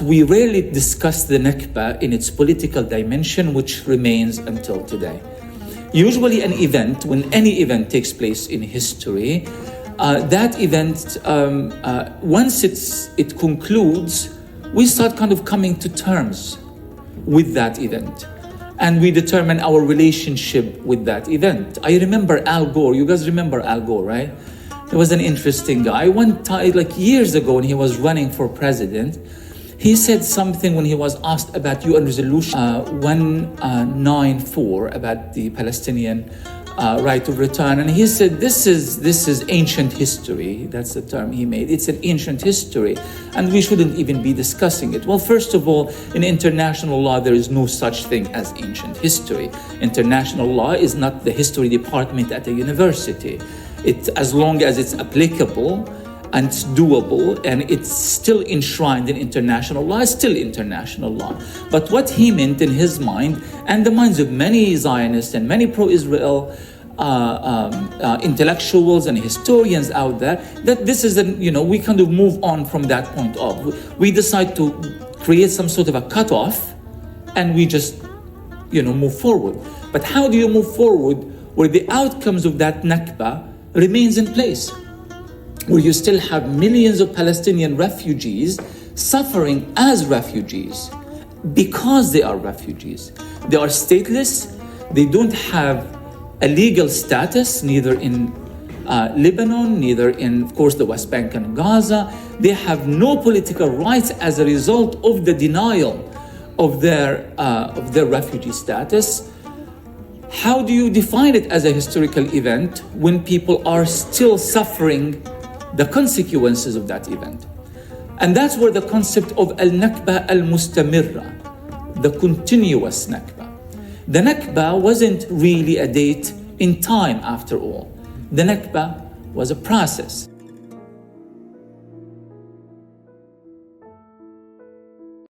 We rarely discuss the Nakba in its political dimension, which remains until today. Usually when any event takes place in history, that event, once it concludes, we start kind of coming to terms with that event. And we determine our relationship with that event. I remember Al Gore. You guys remember Al Gore, right? He was an interesting guy. One time, like years ago, when he was running for president, he said something when he was asked about UN Resolution 194 about the Palestinian right of return, and he said, "This is ancient history." That's the term he made. It's an ancient history, and we shouldn't even be discussing it. Well, first of all, in international law, there is no such thing as ancient history. International law is not the history department at a university. As long as it's applicable and it's doable and it's still enshrined in international law, it's still international law. But what he meant in his mind, and the minds of many Zionists and many pro-Israel intellectuals and historians out there, that this is, we kind of move on from that point of. We decide to create some sort of a cutoff and we just, move forward. But how do you move forward where the outcomes of that Nakba remains in place? Where you still have millions of Palestinian refugees suffering as refugees because they are refugees. They are stateless. They don't have a legal status, neither in Lebanon, neither in, of course, the West Bank and Gaza. They have no political rights as a result of the denial of their refugee status. How do you define it as a historical event when people are still suffering the consequences of that event? And that's where the concept of al-Nakba al-Mustamirra, the continuous Nakba. The Nakba wasn't really a date in time after all. The Nakba was a process.